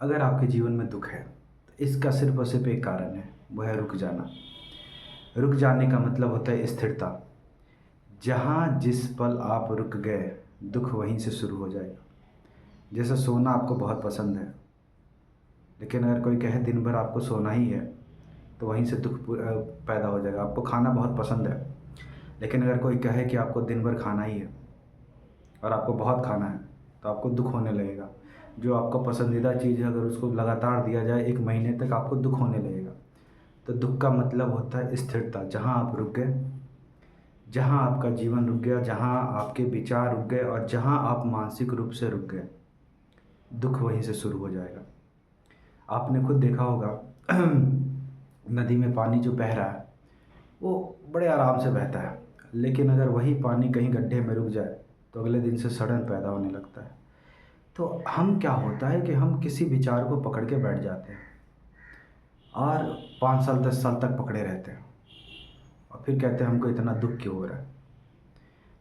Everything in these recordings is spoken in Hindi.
अगर आपके जीवन में दुख है तो इसका सिर्फ और सिर्फ एक कारण है, वो है रुक जाना। रुक जाने का मतलब होता है स्थिरता। जहाँ जिस पल आप रुक गए, दुख वहीं से शुरू हो जाएगा। जैसे सोना आपको बहुत पसंद है, लेकिन अगर कोई कहे दिन भर आपको सोना ही है, तो वहीं से दुख पैदा हो जाएगा। आपको खाना बहुत पसंद है, लेकिन अगर कोई कहे कि आपको दिन भर खाना ही है और आपको बहुत खाना है, तो आपको दुख होने लगेगा। जो आपका पसंदीदा चीज़ है, अगर उसको लगातार दिया जाए 1 महीने तक, आपको दुख होने लगेगा। तो दुख का मतलब होता है स्थिरता। जहाँ आप रुक गए, जहाँ आपका जीवन रुक गया, जहाँ आपके विचार रुक गए और जहाँ आप मानसिक रूप से रुक गए, दुख वहीं से शुरू हो जाएगा। आपने खुद देखा होगा नदी में पानी जो बह रहा है वो बड़े आराम से बहता है, लेकिन अगर वही पानी कहीं गड्ढे में रुक जाए तो अगले दिन से सड़न पैदा होने लगता है। तो हम क्या होता है कि हम किसी विचार को पकड़ के बैठ जाते हैं और 5 साल 10 साल तक पकड़े रहते हैं, और फिर कहते हैं हमको इतना दुख क्यों हो रहा है।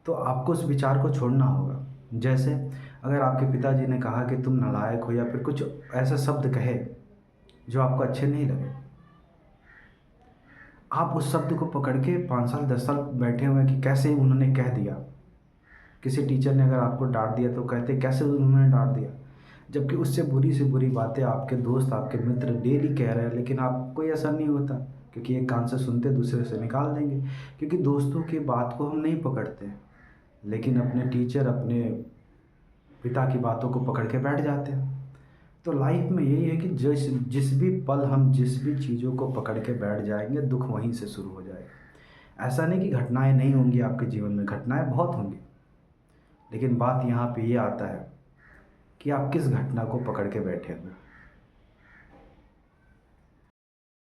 तो आपको उस विचार को छोड़ना होगा। जैसे अगर आपके पिताजी ने कहा कि तुम नालायक हो, या फिर कुछ ऐसा शब्द कहे जो आपको अच्छे नहीं लगे, आप उस शब्द को पकड़ के 5 साल 10 साल बैठे हुए हैं कि कैसे उन्होंने कह दिया। किसी टीचर ने अगर आपको डांट दिया तो कहते कैसे उन्होंने डांट दिया, जबकि उससे बुरी से बुरी बातें आपके दोस्त आपके मित्र डेली कह रहे हैं, लेकिन आपको कोई असर नहीं होता, क्योंकि एक कान से सुनते दूसरे से निकाल देंगे। क्योंकि दोस्तों की बात को हम नहीं पकड़ते, लेकिन अपने टीचर अपने पिता की बातों को पकड़ के बैठ जाते हैं। तो लाइफ में यही है कि जिस जिस भी पल हम जिस भी चीज़ों को पकड़ के बैठ जाएंगे, दुख वहीं से शुरू हो जाएगा। ऐसा नहीं कि घटनाएं नहीं होंगी आपके जीवन में, घटनाएं बहुत होंगी, लेकिन बात यहाँ पे ये आता है कि आप किस घटना को पकड़ के बैठे हुए हैं।